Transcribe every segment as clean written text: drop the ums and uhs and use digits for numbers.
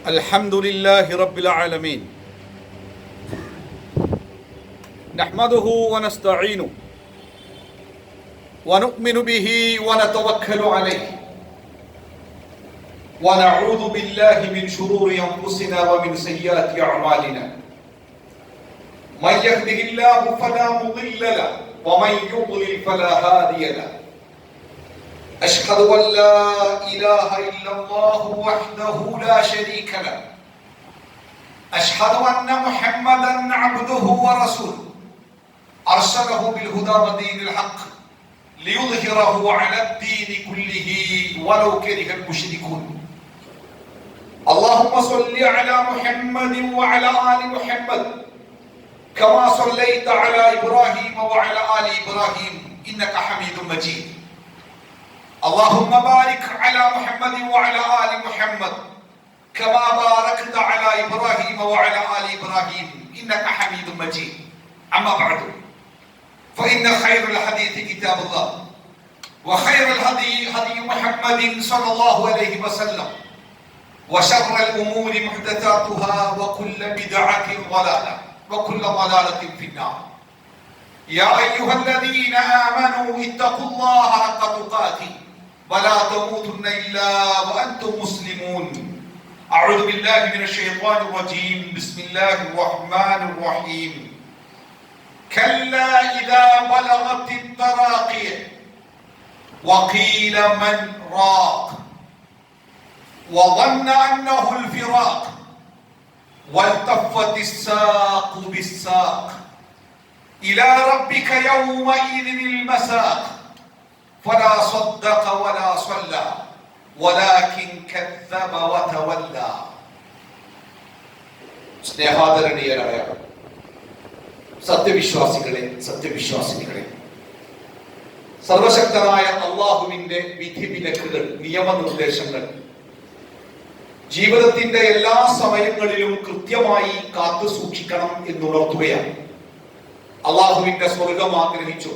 الحمد لله رب العالمين نحمده ونستعينه ونؤمن به ونتوكل عليه ونعوذ بالله من شرور أنفسنا ومن سيئات أعمالنا من يهده الله فلا مضل له ومن يضلل فلا هادي له أشهد أن لا إله إلا الله وحده لا شريك له أشهد أن محمدا عبده ورسوله أرسله بالهدى ودين الحق ليظهره على الدين كله ولو كره المشركون اللهم صل على محمد وعلى آل محمد كما صليت على إبراهيم وعلى آل إبراهيم إنك حميد مجيد اللهم بارك على محمد وعلى آل محمد كما باركت على إبراهيم وعلى آل إبراهيم إنك حميد مجيد أما بعد فإن خير الحديث كتاب الله وخير الهدي هدي محمد صلى الله عليه وسلم وشر الأمور محدثاتها وكل بدعة ضلالة وكل ضلالة في النار يا أيها الذين آمنوا اتقوا الله حق تقاته ولا تموتن إلا وأنتم مسلمون أعوذ بالله من الشيطان الرجيم بسم الله الرحمن الرحيم كلا إذا بلغت التراقي وقيل من راق وظن أنه الفراق والتفت الساق بالساق إلى ربك يومئذ المساق فلا صدق ولا صلى ولكن كذب وتولى സ്നേഹാദരണീയരായ സത്യവിശ്വാസികളെ സർവശക്തനായ അല്ലാഹുവിന്റെ വിധിവിലക്കുകൾ നിയമനിർദ്ദേശങ്ങൾ ജീവിതത്തിന്റെ എല്ലാ സമയങ്ങളിലും കൃത്യമായി കാത്തു സൂക്ഷിക്കണം എന്നുണർത്തുകയാണ്. അല്ലാഹുവിന്റെ സ്വർഗം ആഗ്രഹിച്ചു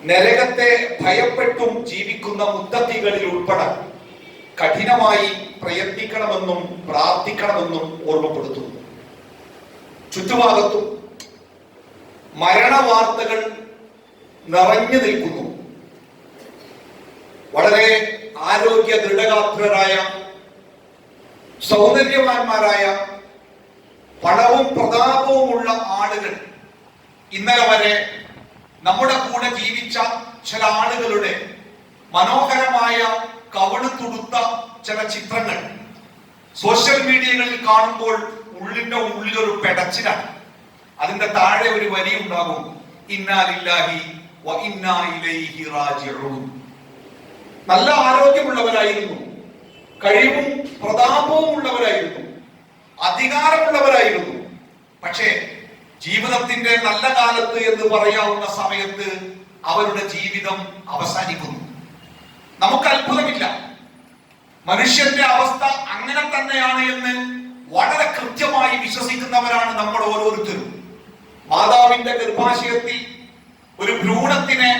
നരകത്തെ ഭയപ്പെട്ടും ജീവിക്കുന്ന മുത്തഖികളിൽ ഉൾപ്പെടാൻ കഠിനമായി പ്രയത്നിക്കണമെന്നും പ്രാർത്ഥിക്കണമെന്നും ഓർമ്മപ്പെടുത്തുന്നു. ചുറ്റുഭാഗത്തും മരണവാർത്തകൾ നിറഞ്ഞു നിൽക്കുന്നു. വളരെ ആരോഗ്യ ദൃഢഗാത്രരായ സൗന്ദര്യവാന്മാരായ പണവും പ്രതാപവുമുള്ള ആളുകൾ ഇന്നലെ വരെ നമ്മുടെ കൂടെ ജീവിച്ച ചില ആളുകളുടെ മനോഹരമായ കവിള് തുടുത്ത ചില ചിത്രങ്ങൾ സോഷ്യൽ മീഡിയകളിൽ കാണുമ്പോൾ ഉള്ളിന്റെ ഉള്ളിലൊരു പെടച്ചിലാണ്. അതിന്റെ താഴെ ഒരു വരി ഉണ്ടാകും, ഇന്നാ ലില്ലാഹി വ ഇന്നാ ഇലൈഹി റാജിഊൻ. നല്ല ആരോഗ്യമുള്ളവരായിരുന്നു, കഴിവും പ്രതാപവും ഉള്ളവരായിരുന്നു, അധികാരമുള്ളവരായിരുന്നു. പക്ഷേ ജീവിതത്തിന്റെ നല്ല കാലത്ത് എന്ന് പറയാവുന്ന സമയത്ത് അവരുടെ ജീവിതം അവസാനിക്കുന്നു. നമുക്ക് അത്ഭുതമില്ല. മനുഷ്യന്റെ അവസ്ഥ അങ്ങനെ തന്നെയാണ് എന്ന് വളരെ കൃത്യമായി വിശ്വസിക്കുന്നവരാണ് നമ്മൾ ഓരോരുത്തരും. മാതാവിന്റെ ഗർഭാശയത്തിൽ ഒരു ഭ്രൂണത്തിനെ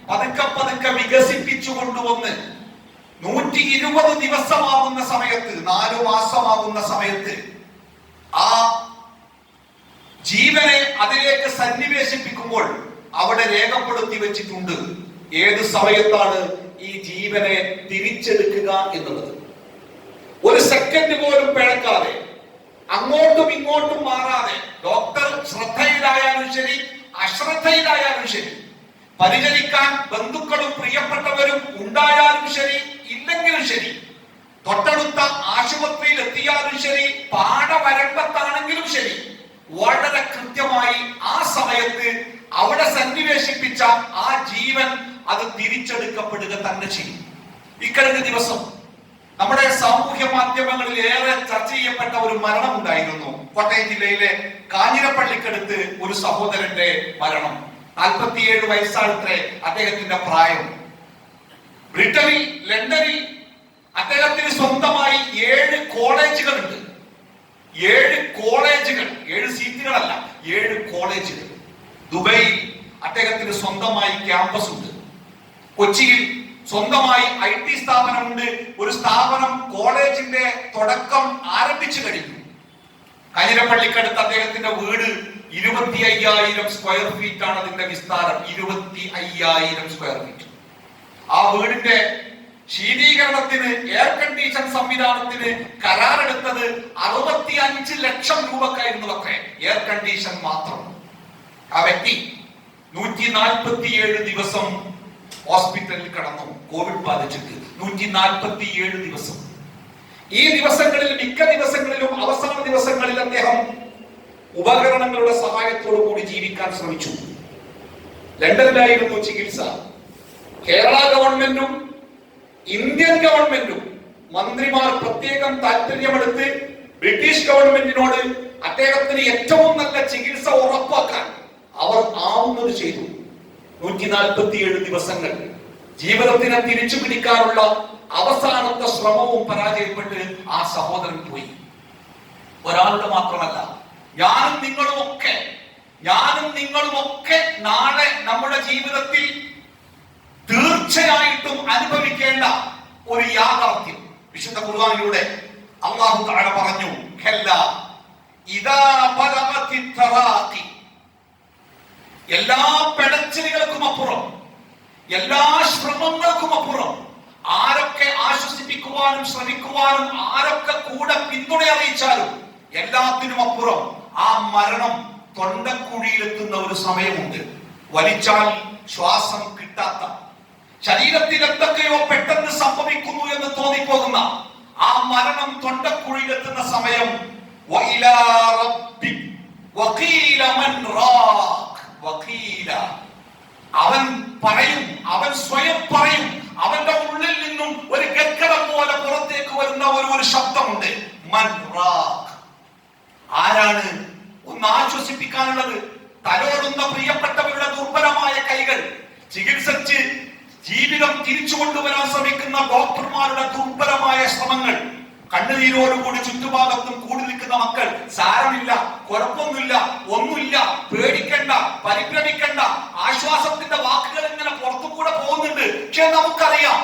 പതുക്കെ പതുക്കെ വികസിപ്പിച്ചു കൊണ്ടുവന്ന് 120 ദിവസമാകുന്ന സമയത്ത്, 4 മാസമാകുന്ന സമയത്ത് ആ ജീവനെ അതിലേക്ക് സന്നിവേശിപ്പിക്കുമ്പോൾ അവിടെ രേഖപ്പെടുത്തി വെച്ചിട്ടുണ്ട് ഏത് സമയത്താണ് ഈ ജീവനെ തിരിച്ചെടുക്കുക എന്നുള്ളത്. ഒരു സെക്കൻഡ് പോലും പിഴക്കാതെ, അങ്ങോട്ടും ഇങ്ങോട്ടും മാറാതെ, ഡോക്ടർ ശ്രദ്ധയിലായാലും ശരി അശ്രദ്ധയിലായാലും ശരി, പരിചരിക്കാൻ ബന്ധുക്കളും പ്രിയപ്പെട്ടവരും ഉണ്ടായാലും ശരി ഇല്ലെങ്കിലും ശരി, തൊട്ടടുത്ത ആശുപത്രിയിൽ എത്തിയാലും ശരി പാടവരമ്പത്താണെങ്കിലും ശരി, വളരെ കൃത്യമായി ആ സമയത്ത് അവിടെ സന്നിവേശിപ്പിച്ച ആ ജീവൻ അത് തിരിച്ചെടുക്കപ്പെടുക തന്നെ ചെയ്യും. ഇക്കഴിഞ്ഞ ദിവസം നമ്മുടെ സാമൂഹ്യ മാധ്യമങ്ങളിൽ ഏറെ ചർച്ച ചെയ്യപ്പെട്ട ഒരു മരണം ഉണ്ടായിരുന്നു. കോട്ടയം ജില്ലയിലെ കാഞ്ഞിരപ്പള്ളിക്കടുത്ത് ഒരു സഹോദരന്റെ മരണം. 47 വയസ്സാണത്രേ അദ്ദേഹത്തിന്റെ പ്രായം. ബ്രിട്ടനിൽ, ലണ്ടനിൽ അദ്ദേഹത്തിന് സ്വന്തമായി 7 കോളേജുകളുണ്ട്. 7 കോളേജുകൾ, 7 സീറ്റുകളല്ല, 7 കോളേജുകൾ. ദുബൈയിൽ അദ്ദേഹത്തിന് സ്വന്തമായി ക്യാമ്പസ് ഉണ്ട്. കൊച്ചിയിൽ സ്വന്തമായി IT സ്ഥാപനമുണ്ട്. ഒരു സ്ഥാപനം കോളേജിന്റെ തുടക്കം ആരംഭിച്ചു കഴിഞ്ഞു. കാഞ്ഞിരപ്പള്ളിക്കടുത്ത് അദ്ദേഹത്തിന്റെ വീട് 25,000 സ്ക്വയർ ഫീറ്റ് ആണ് അതിന്റെ വിസ്താരം. 25,000 സ്ക്വയർ ഫീറ്റ്. ആ വീടിന്റെ ശീതീകരണത്തിന്, എയർ കണ്ടീഷൻ സംവിധാനത്തിന് കരാറെടുത്തത് 65 ലക്ഷം രൂപക്കായിരുന്നു അത്രേ, എയർ കണ്ടീഷൻ മാത്രം. ആ വ്യക്തി 147 ദിവസം ഹോസ്പിറ്റലിൽ കിടന്നു, കോവിഡ് ബാധിച്ചിട്ട് 147 ദിവസം. ഈ ദിവസങ്ങളിൽ മിക്ക ദിവസങ്ങളിലും അവസാന ദിവസങ്ങളിൽ അദ്ദേഹം ഉപകരണങ്ങളുടെ സഹായത്തോടു കൂടി ജീവിക്കാൻ ശ്രമിച്ചു. ലണ്ടനിലായിരുന്നു ചികിത്സ. കേരള ഗവൺമെന്റും ഇന്ത്യൻ ഗവൺമെന്റും മന്ത്രിമാർ പ്രത്യേകം താല്പര്യമെടുത്ത് ബ്രിട്ടീഷ് ഗവൺമെന്റിനോട് അദ്ദേഹത്തിന് ഏറ്റവും നല്ല ചികിത്സ ഉറപ്പാക്കാൻ അവർ ആവുന്നത് ചെയ്തു. 147 ദിവസങ്ങൾ ജീവിതത്തിനെ തിരിച്ചു പിടിക്കാനുള്ള അവസാനത്തെ ശ്രമവും പരാജയപ്പെട്ട് ആ സഹോദരൻ പോയി. ഒരാളുടെ മാത്രമല്ല, ഞാനും നിങ്ങളുമൊക്കെ നാളെ നമ്മുടെ ജീവിതത്തിൽ തീർച്ചയായിട്ടും അനുഭവിക്കേണ്ട ഒരു യാഥാർത്ഥ്യം വിശുദ്ധ ഖുർആനിലൂടെ അല്ലാഹു തആല പറഞ്ഞു, ഇദാ ബലഗതി തറാഖി. എല്ലാ പെടച്ചിലുകൾക്കും അപ്പുറം, എല്ലാ ശ്രമങ്ങൾക്കും അപ്പുറം, ആരൊക്കെ ആശ്വസിപ്പിക്കുവാനും ശ്രമിക്കുവാനും ആരൊക്കെ കൂടെ പിന്തുണ അറിയിച്ചാലും എല്ലാത്തിനും അപ്പുറം ആ മരണം തൊണ്ടക്കുഴിയിലെത്തുന്ന ഒരു സമയമുണ്ട്. വലിച്ചാൽ ശ്വാസം കിട്ടാത്ത, ശരീരത്തിൽ എന്തൊക്കെയോ പെട്ടെന്ന് സംഭവിക്കുന്നു എന്ന് തോന്നിപ്പോകുന്ന ആ മരണം തൊണ്ടക്കുഴിയിലെത്തുന്ന സമയം. അവൻ പറയും, അവൻ സ്വയം പറയും, അവന്റെ ഉള്ളിൽ നിന്നും ഒരു ഗദ്ഗതം പോലെ പുറത്തേക്ക് വരുന്ന ഒരു ശബ്ദമുണ്ട്. മൻ റാഖ്. ആരാണ് ഒന്ന് ആശ്വസിപ്പിക്കാനുള്ളത്? തലോടുന്ന പ്രിയപ്പെട്ടവരുടെ ദുർബലമായ കൈകൾ, ചികിത്സിച്ച് ജീവിതം തിരിച്ചു കൊണ്ടുവരാൻ ശ്രമിക്കുന്ന ഡോക്ടർമാരുടെ ദുർബലമായ ശ്രമങ്ങൾ, കണ്ണുനീരോടുകൂടി ചുറ്റുഭാഗത്തും കൂടി നിൽക്കുന്ന മക്കൾ. സാരമില്ല, കുഴപ്പമൊന്നുമില്ല, ഒന്നുമില്ല, പേടിക്കണ്ട, പരിഭ്രമിക്കണ്ട, ആശ്വാസത്തിന്റെ വാക്കുകൾ ഇങ്ങനെ പുറത്തുകൂടെ പോകുന്നുണ്ട്. പക്ഷെ നമുക്കറിയാം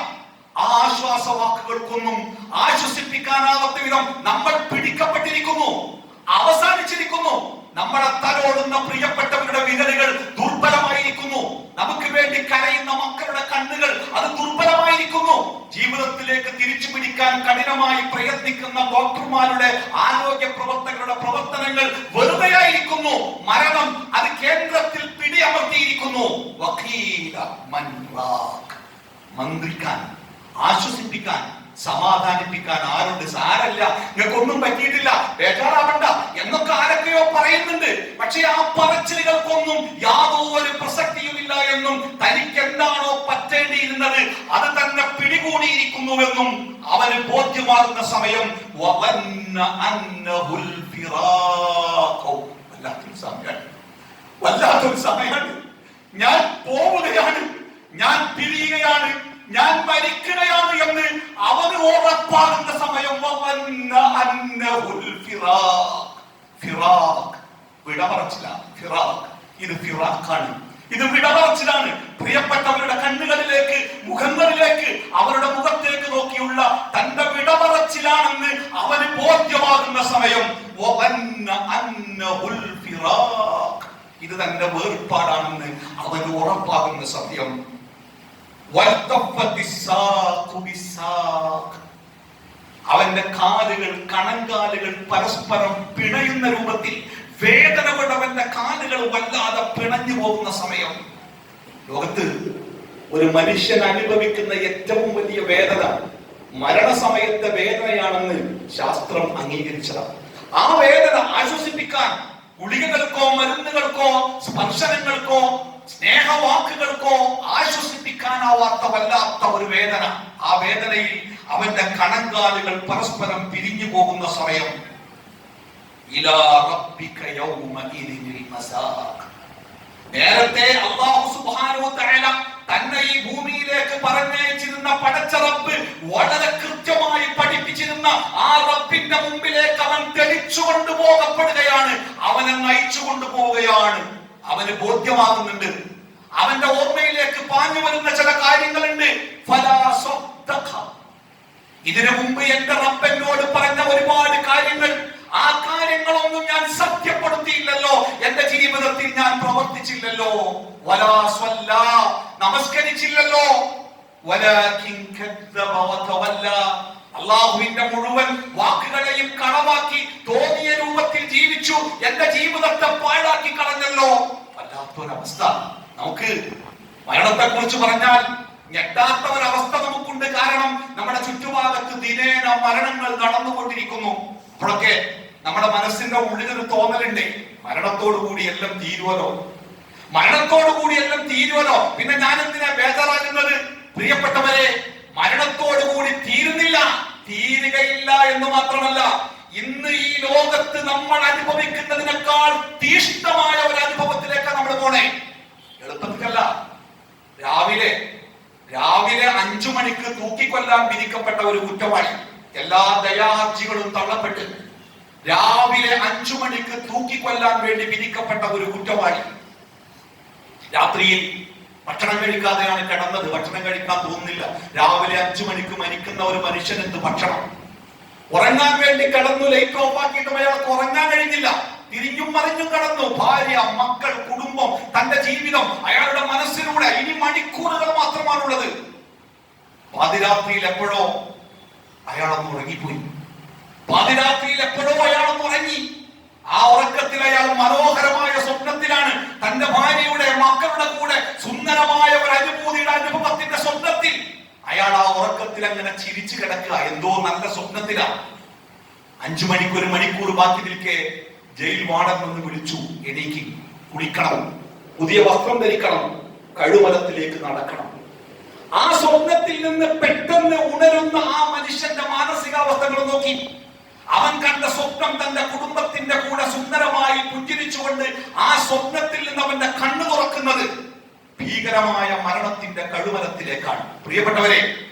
ആ ആശ്വാസ വാക്കുകൾക്കൊന്നും ആശ്വസിപ്പിക്കാനാവാത്ത വിധം നമ്മൾ പിടിക്കപ്പെട്ടിരിക്കുന്നു, അവസാനിച്ചിരിക്കുന്നു. നമ്മളെ തലോടുന്ന പ്രിയപ്പെട്ടവരുടെ വിരലുകൾ ദുർബലമായിരിക്കുന്നു. നമുക്ക് വേണ്ടി കരയുന്ന മക്കളുടെ കണ്ണുകൾ അത് ദുർബലമായിരിക്കുന്നു. ജീവിതത്തിലേക്ക് തിരിച്ചു പിടിക്കാൻ കഠിനമായി പ്രയത്നിക്കുന്ന ഡോക്ടർമാരുടെ, ആരോഗ്യ പ്രവർത്തകരുടെ പ്രവർത്തനങ്ങൾ വെറുതെയായിരിക്കുന്നു. മരണം അത് കേന്ദ്രത്തിൽ പിടിയമർത്തിയിരിക്കുന്നു. മന്ത്രിക്കാൻ, ആശ്വസിപ്പിക്കാൻ, സമാധാനിപ്പിക്കാൻ ആരുണ്ട്? സാരല്ല, നിങ്ങൾക്കൊന്നും പറ്റിയിട്ടില്ല, ബേജാറാവണ്ട എന്നൊക്കെ ആരൊക്കെയോ പറയുന്നുണ്ട്. പക്ഷെ ആ പറച്ചിലുകൾക്കൊന്നും യാതൊരു പ്രസക്തിയുമില്ല എന്നും തനിക്ക് എന്താണോ പറ്റേണ്ടിയിരുന്നത് അത് തന്നെ പിടികൂടിയിരിക്കുന്നുവെന്നും അവന് ബോധ്യമാകുന്ന സമയം വല്ലാത്തൊരു സമയമാണ്. ഞാൻ പോവുകയാണ്, ഞാൻ പിരിയുകയാണ്, ഞാൻ മരിക്കുകയാണ് എന്ന് അവന് ഉറപ്പാകുന്ന സമയം. ഇത് ഫിറാഖാണ്, ഇത് വിടപറച്ചിലാണ്. പ്രിയപ്പെട്ടവരുടെ കണ്ണുകളിലേക്ക്, മുഖങ്ങളിലേക്ക്, അവരുടെ മുഖത്തേക്ക് നോക്കിയുള്ള തന്റെ വിടപറച്ചിലാണെന്ന് അവന് ബോധ്യമാകുന്ന സമയം. ഇത് തന്റെ വേർപാടാണെന്ന് അവന് ഉറപ്പാകുന്ന സമയം. അവന്റെ കാലുകൾ, കണങ്കാലുകൾ പരസ്പരം പിണയുന്ന രൂപത്തിൽ വേദന കൊണ്ട് അവന്റെ കാലുകൾ വല്ലാതെ പിണഞ്ഞു പോകുന്ന സമയം. ലോകത്ത് ഒരു മനുഷ്യൻ അനുഭവിക്കുന്ന ഏറ്റവും വലിയ വേദന മരണസമയത്തെ വേദനയാണെന്ന് ശാസ്ത്രം അംഗീകരിച്ചതാണ്. ആ വേദന ആശ്വസിപ്പിക്കാൻ ഗുളികകൾക്കോ മരുന്നുകൾക്കോ സ്പർശനങ്ങൾക്കോ സ്നേഹവാക്കുകൾക്കോ ആശ്വസിപ്പിക്കാനാവാത്ത വല്ലാത്ത ഒരു വേദന. ആ വേദനയിൽ അവന്റെ കണങ്കാലുകൾ പരസ്പരം പിരിഞ്ഞു പോകുന്ന സമയം. നേരത്തെ അല്ലാഹു സുബ്ഹാനഹു വ തആല തന്നെ ഈ ഭൂമിയിലേക്ക് പറഞ്ഞയച്ചിരുന്ന പടച്ച റബ്ബ് വളരെ കൃത്യമായി പഠിപ്പിച്ചിരുന്ന ആ റബ്ബിന്റെ മുമ്പിലേക്ക് അവൻ തെളിച്ചു കൊണ്ടുപോകപ്പെടുകയാണ്, അവനെ നയിച്ചു കൊണ്ടുപോവുകയാണ്. അവന് ബോധ്യമാകുന്നുണ്ട്, അവന്റെ ഓർമ്മയിലേക്ക് പാഞ്ഞു വരുന്ന ചില കാര്യങ്ങളുണ്ട്. ഫലാ സദ്ദഖ. ഇതിനു മുമ്പ് എന്റെ റബ്ബ് എന്നോട് പറഞ്ഞ ഒരുപാട് കാര്യങ്ങൾ, ആ കാര്യങ്ങളൊന്നും ഞാൻ സത്യപ്പെടുത്തിയില്ലല്ലോ, എന്റെ ജീവിതത്തിൽ ഞാൻ പ്രവർത്തിച്ചില്ലല്ലോ. വലാ സ്വല്ല, നമസ്കരിച്ചില്ലല്ലോ. വലാകിൻ കദ്ദബ വതവല്ല, അല്ലാഹുവിന്റെ മുഴുവൻ വാക്കുകളെയും കളവാക്കി തോന്നിയ രൂപത്തിൽ ജീവിച്ചു, എന്റെ ജീവിതത്തെ പാഴാക്കി കളഞ്ഞല്ലോ. വല്ലാത്തൊരവസ്ഥ. നമുക്ക് മരണത്തെ കുറിച്ച് പറഞ്ഞാൽ ഞെട്ടാത്ത ഒരവസ്ഥ നമുക്കുണ്ട്. കാരണം നമ്മുടെ ചുറ്റുഭാഗത്ത് ദിനേന മരണങ്ങൾ നടന്നുകൊണ്ടിരിക്കുന്നു. അപ്പോഴൊക്കെ നമ്മുടെ മനസ്സിന്റെ ഉള്ളിലൊരു തോന്നലുണ്ട്, മരണത്തോടു കൂടി എല്ലാം തീരുവല്ലോ, മരണത്തോടു കൂടി എല്ലാം തീരുവല്ലോ, പിന്നെ ഞാൻ എന്തിനാ ബേജാറാകുന്നത്? പ്രിയപ്പെട്ടവരെ, മരണത്തോടു കൂടി തീരുന്നില്ല, തീരുകയില്ല എന്ന് മാത്രമല്ല, ഇന്ന് ഈ ലോകത്ത് നമ്മൾ അനുഭവിക്കുന്നതിനേക്കാൾ തീഷ്ണമായ ഒരു അനുഭവത്തിലേക്ക് നമ്മൾ പോണേ. എളുപ്പത്തിലല്ല. രാവിലെ 5 മണിക്ക് തൂക്കിക്കൊല്ലാൻ വിധിക്കപ്പെട്ട ഒരു കുറ്റവാളി, എല്ലാ ദയാർജികളും തള്ളപ്പെട്ട് രാവിലെ 5 മണിക്ക് തൂക്കിക്കൊല്ലാൻ വേണ്ടി വിധിക്കപ്പെട്ട ഒരു കുറ്റവാളി രാത്രിയിൽ ഭക്ഷണം കഴിക്കാതെയാണ് കിടന്നത്. ഭക്ഷണം കഴിക്കാൻ തോന്നുന്നില്ല. രാവിലെ 5 മണിക്ക് മരിക്കുന്ന ഒരു മനുഷ്യൻ എന്ത് ഭക്ഷണം? ഉറങ്ങാൻ വേണ്ടി കിടന്നു, ലൈറ്റ് ഓഫ് ആക്കിയിട്ടും അയാൾക്ക് ഉറങ്ങാൻ കഴിഞ്ഞില്ല. തിരിഞ്ഞും മറിഞ്ഞും കടന്നു. ഭാര്യ, മക്കൾ, കുടുംബം, തന്റെ ജീവിതം, അയാളുടെ മനസ്സിലൂടെ ഇനി മണിക്കൂറുകൾ മാത്രമാണുള്ളത്. പാതിരാത്രിയിൽ എപ്പോഴോ അയാളൊന്ന് ഉറങ്ങിപ്പോയി. പാതിരാത്രിയിൽ എപ്പോഴോ അയാളൊന്ന് ഉറങ്ങി. ആ ഉറക്കത്തിൽ അയാൾ മനോഹരമായ സ്വപ്നത്തിലാണ്. തന്റെ ഭാര്യയുടെ, മക്കളുടെ കൂടെ സുന്ദരമായ ഒരു അനുഭവത്തിന്റെ സ്വപ്നത്തിൽ അയാൾ ആ ഉറക്കത്തിൽ അങ്ങനെ ചിരിച്ചു കിടക്കുക. എന്തോ നല്ല സ്വപ്നത്തിലാണ്. 5 മണിക്ക് 1 മണിക്കൂർ ബാക്കി നിൽക്കെ ജയിൽ വാർഡൻ എന്ന് വിളിച്ചു, എണീക്ക്, കുളിക്കണം, പുതിയ വസ്ത്രം ധരിക്കണം, കഴുമലത്തിലേക്ക് നടക്കണം. ആ സ്വപ്നത്തിൽ നിന്ന് പെട്ടെന്ന് ഉണരുന്ന ആ മനുഷ്യന്റെ മാനസികാവസ്ഥകൾ നോക്കി. അവൻ കണ്ട സ്വപ്നം തന്റെ കുടുംബത്തിന്റെ കൂടെ സുന്ദരമായി പുഞ്ചിരിച്ചുകൊണ്ട് ആ സ്വപ്നത്തിൽ നിന്ന് അവന്റെ കണ്ണു തുറക്കുന്നത് ഭീകരമായ മരണത്തിന്റെ കഴുമലത്തിലേക്കാണ്. പ്രിയപ്പെട്ടവരെ,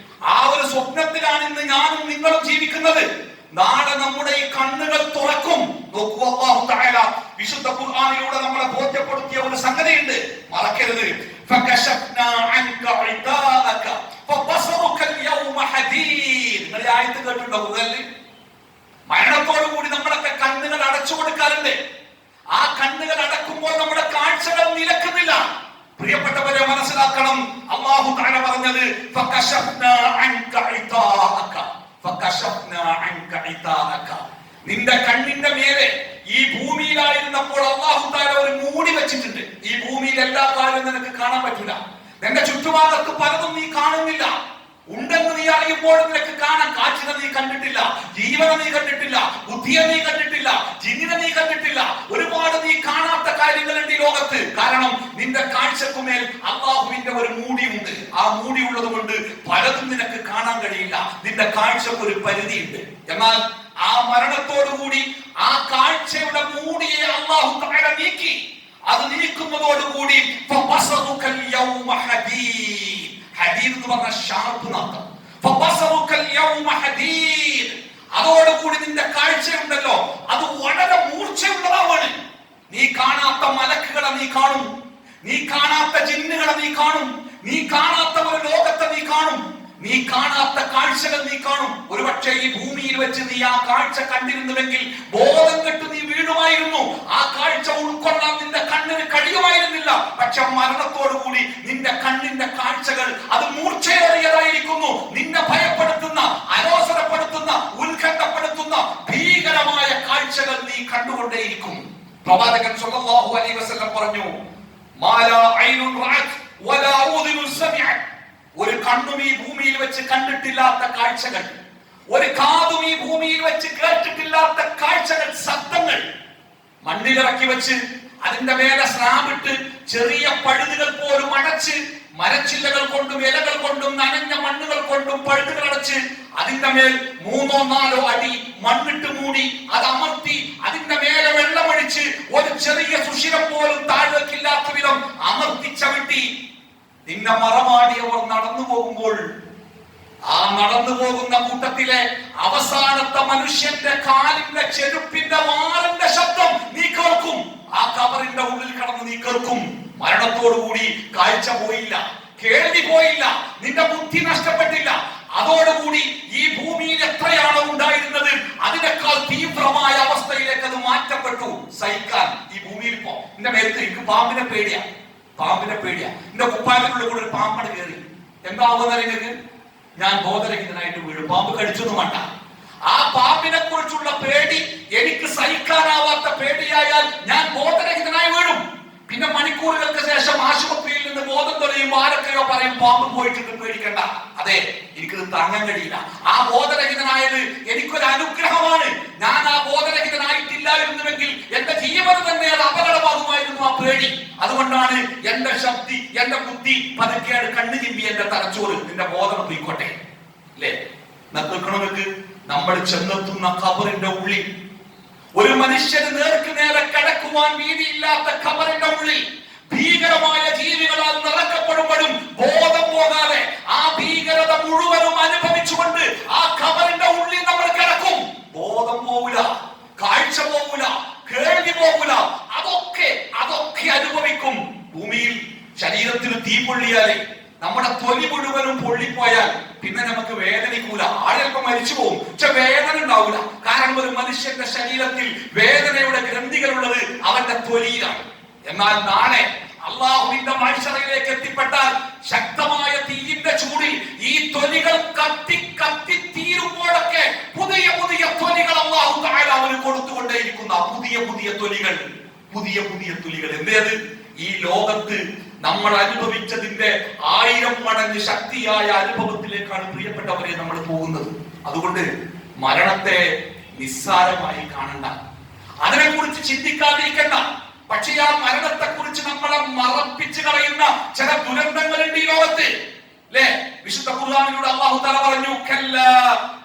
ആ ഒരു സ്വപ്നത്തിലാണ് ഇന്ന് ഞാനും നിങ്ങളും ജീവിക്കുന്നത്. നാളെ നമ്മുടെ ഈ കണ്ണുകൾ തുറക്കും. നോക്കൂ, അല്ലാഹു തആല വിശുദ്ധ ഖുർആനിലൂടെ നമ്മളെ ബോധ്യപ്പെടുത്തിയ ഒരു സംഗതിയുണ്ട്, മറക്കരുത്. ഫകശഫ്നാ അൻക ഇതാഅക ഫബസറുക അൽയൗമ ഹദീദ്. നിങ്ങൾ ഈ ആയത്ത് കേട്ടിട്ടുണ്ടോ? ഖുർആനിൽ മരണത്തോടു കൂടി നമ്മളൊക്കെ കണ്ണുകൾ അടച്ചു കൊടുക്കാറുണ്ട്. ആ കണ്ണുകൾ അടക്കുമ്പോൾ നമ്മുടെ കാഴ്ചകൾ നിലക്കുന്നില്ല. പ്രിയപ്പെട്ടവരെ, മനസ്സിലാക്കണം, അല്ലാഹു തആല പറഞ്ഞത് ഫകശഫ്നാ അൻക ഇതാഅക, ഫകശഫ്നാ അൻക ഇതാഅക. നിന്റെ കണ്ണിന്റെ മേലെ ഈ ഭൂമിയിലായിരുന്നപ്പോൾ അല്ലാഹു തആല ഒരു മൂടി വെച്ചിട്ടുണ്ട്. ഈ ഭൂമിയിൽ എല്ലാ കാര്യവും നിനക്ക് കാണാൻ പറ്റില്ല. നിന്റെ ചുറ്റുഭാഗത്ത് പലതും നീ കാണുന്നില്ല. ഉണ്ടെന്ന് നീ അറിയുമ്പോൾ നിനക്ക് കാണാൻ കാറ്റിനെ നീ കണ്ടിട്ടില്ല, ജീവനെ നീ കണ്ടിട്ടില്ല, ബുദ്ധിയെ നീ കണ്ടിട്ടില്ല, ജിന്നിനെ നീ കണ്ടിട്ടില്ല. ഒരുപാട് നീ കാണാത്ത കാര്യങ്ങളുണ്ട് ഈ ലോകത്ത്. കാരണം നിന്റെ കാഴ്ചക്കുമേൽ അല്ലാഹുവിന്റെ ഒരു മൂടിയുണ്ട്. ആ മൂടി ഉള്ളത് കൊണ്ട് പലതും നിനക്ക് കാണാൻ കഴിയില്ല. നിന്റെ കാഴ്ചക്ക് ഒരു പരിധിയുണ്ട്. എന്നാൽ ആ മരണത്തോടുകൂടി ആ കാഴ്ചയുടെ മൂടിയെ അല്ലാഹു തആല നീക്കി. അത് നീക്കുന്നതോടുകൂടി ഹദീദ് എന്ന് പറഞ്ഞ ഷാർപ്പ് നാട്ടം. അതോടുകൂടി നിന്റെ കാഴ്ചയുണ്ടല്ലോ, അത് വളരെ മൂർച്ചയുള്ളതാണ്. നീ കാണാത്ത മലക്കുകളെ നീ കാണും, നീ കാണാത്ത ജിന്നുകളെ നീ കാണും, നീ കാണാത്ത ഒരു ലോകത്തെ നീ കാണും, നീ കാണാത്ത കാഴ്ചകൾ നീ കാണും. ഒരുപക്ഷെ ഈ ഭൂമിയിൽ വെച്ച് നീ ആ കാഴ്ച കണ്ടിരുന്നുവെങ്കിൽ ബോധം കെട്ട് നീ വീഴുമായിരുന്നു. ആ കാഴ്ച ഉൾക്കൊള്ളാൻ നിന്റെ കണ്ണിന് കഴിയുമായിരുന്നില്ല. പക്ഷെ മരണത്തോടുകൂടി നിന്റെ കണ്ണിന്റെ കാഴ്ചകൾ അത് മൂർച്ചയേറിയതായിരിക്കുന്നു. നിന്നെ ഭയപ്പെടുത്തുന്ന, അലോസരപ്പെടുത്തുന്ന, ഉത്കണ്ഠപ്പെടുത്തുന്ന ഭീകരമായ കാഴ്ചകൾ നീ കണ്ടുകൊണ്ടേയിരിക്കും. പ്രവാചകൻ സ്വല്ലല്ലാഹു അലൈഹി വസല്ലം പറഞ്ഞു, മാലാ ഐനുൻ റഅത് വലാ ഉദുനുൻ സമിഅത്. ഒരു കണ്ണും ഈ ഭൂമിയിൽ വെച്ച് കണ്ടിട്ടില്ലാത്ത കാഴ്ചകൾ, ഒരു കാതും ഈ ഭൂമിയിൽ വെച്ച് കേട്ടിട്ടില്ലാത്ത കാഴ്ചകൾ, ശബ്ദങ്ങൾ മണ്ണിലിറക്കി വെച്ച് അതിന്റെ മേലെ സ്ലാബിട്ട് ചെറിയ പഴുതുകൾ പോലും അടച്ച്, മരച്ചില്ലകൾ കൊണ്ടും ഇലകൾ കൊണ്ടും നനഞ്ഞ മണ്ണുകൾ കൊണ്ടും പഴുതുകൾ അടച്ച് അതിന്റെ മേൽ 3-4 അടി മണ്ണിട്ട് മൂടി, അത് അമർത്തി അതിന്റെ മേലെ വെള്ളമൊഴിച്ച് ഒരു ചെറിയ സുഷിരം പോലും താഴേക്കില്ലാത്ത വിധം അമർത്തി ചവിട്ടി നിന്നെ മറമാടിയവർ നടന്നു പോകുമ്പോൾ ആ നടന്നു പോകുന്ന കൂട്ടത്തിലെ അവസാനത്തെ മനുഷ്യന്റെ കാലിന്റെ ചെരുപ്പിന്റെ വാറിന്റെ ശബ്ദം നീ കേൾക്കും. ആ കബറിന്റെ ഉള്ളിൽ കടന്ന് നീ കേൾക്കും. മരണത്തോടുകൂടി കാഴ്ച പോയില്ല, കേൾവി പോയില്ല, നിന്റെ ബുദ്ധി നഷ്ടപ്പെട്ടില്ല. അതോടുകൂടി ഈ ഭൂമിയിൽ എത്രയാണോ ഉണ്ടായിരുന്നത് അതിനേക്കാൾ തീവ്രമായ അവസ്ഥയിലേക്ക് അത് മാറ്റപ്പെട്ടു. സഹിക്കാൻ ഈ ഭൂമിയിൽ ഇപ്പോ എന്റെ മേലത്ത് എനിക്ക് പാമ്പിനെ പേടിയാ, പാമ്പിനെ പേടിയാ. എന്റെ കുപ്പായത്തിനുള്ള കൂടെ ഒരു പാമ്പട് കയറി, എന്താവുന്ന നിങ്ങൾക്ക്? ഞാൻ ബോധരഹിതനായിട്ട് വീഴും. പാമ്പ് കടിച്ചൊന്നും വേണ്ട. ആ പാമ്പിനെ കുറിച്ചുള്ള പേടി എനിക്ക് സഹിക്കാനാവാത്ത പേടിയായാൽ ഞാൻ ബോധരഹിതനായി വീഴും. പിന്നെ മണിക്കൂറുകൾക്ക് ശേഷം ആശുപത്രിയിൽ നിന്ന് ബോധം തെളിയുമ്പോൾ ആരൊക്കെയോ പറയും പാമ്പ് പോയിട്ടുണ്ട്, പേടിക്കണ്ട. അതെ, എനിക്കത് താങ്ങാൻ കഴിയില്ല. ആ ബോധരഹിതനായത് എനിക്കൊരു അനുഗ്രഹമാണ്. ഞാൻ ആ ബോധരഹിതനായിട്ടില്ലായിരുന്നുവെങ്കിൽ എന്റെ ജീവന് തന്നെ അത് അപകടമാകുമായിരുന്നു ആ പേടി. അതുകൊണ്ടാണ് എന്റെ ശക്തി, എന്റെ ബുദ്ധി പതുക്കെയാണ് കണ്ണു ചിമ്പി എന്റെ തലച്ചോറ് നിന്റെ ബോധം പോയിക്കോട്ടെ അല്ലേ. നിൽക്കണമെങ്കിൽ നമ്മൾ ചെന്നെത്തുന്ന ഖബറിന്റെ ഉള്ളിൽ ഒരു മനുഷ്യന് നേർക്ക് നേരെ കിടക്കുവാൻ വീതിയില്ലാത്ത ഖബറിന്റെ ഉള്ളിൽ ഭീകരമായ ജീവികളാൽ നിറക്കപ്പെടുമ്പോഴും ബോധം പോകാതെ ആ ഭീകരത മുഴുവനും അനുഭവിച്ചുകൊണ്ട് ആ ഖബറിന്റെ ഉള്ളിൽ നമ്മൾ കിടക്കും. ബോധം പോവില്ല, കാഴ്ച പോവില്ല, കേൾവി പോവില്ല. അതൊക്കെ അനുഭവിക്കും. ഭൂമിയിൽ ശരീരത്തിന് തീ പൊള്ളിയാലേ നമ്മുടെ തൊലി മുഴുവനും പൊള്ളിപ്പോയാൽ പിന്നെ നമുക്ക് വേദനിക്കൂല. ആളെൽപ്പം മരിച്ചു പോകും, പക്ഷെ വേദന ഉണ്ടാവില്ല. കാരണം ഒരു മനുഷ്യന്റെ ശരീരത്തിൽ വേദനയുടെ ഗ്രന്ഥികളുള്ളത് അവന്റെ തൊലിയിലാണ്. എന്നാൽ നാളെ അള്ളാഹുവിന്റെ മഹ്ശറിലേക്ക് എത്തിപ്പെട്ടാൽ ശക്തമായ തീയിന്റെ ചൂടിൽ ഈ തൊലികൾ കത്തി കത്തി തീരുമ്പോഴൊക്കെ പുതിയ പുതിയ തൊലികൾ അള്ളാഹു തആല അവന് കൊടുത്തുകൊണ്ടേയിരിക്കുന്ന പുതിയ തൊലികൾ, പുതിയ തൊലികൾ. എന്തേത്? ഈ ലോകത്ത് നമ്മൾ അനുഭവിച്ചതിന്റെ 1000 മടങ്ങ് ശക്തിയായ അനുഭവത്തിലേക്കാണ് പ്രിയപ്പെട്ടവരെ നമ്മൾ പോകുന്നത്. അതുകൊണ്ട് മരണത്തെ നിസ്സാരമായി കാണണ്ട, അതിനെക്കുറിച്ച് ചിന്തിക്കാതിരിക്കണ്ട. പക്ഷേ ആ മരണത്തെ കുറിച്ച് നമ്മളെ മറപ്പിച്ച് കളയുന്ന ചില ദുരന്തങ്ങളുണ്ട് ഈ ലോകത്ത് അല്ലേ. വിശുദ്ധ ഖുർആനിലൂടെ അല്ലാഹു തആല പറഞ്ഞു, കല്ലാ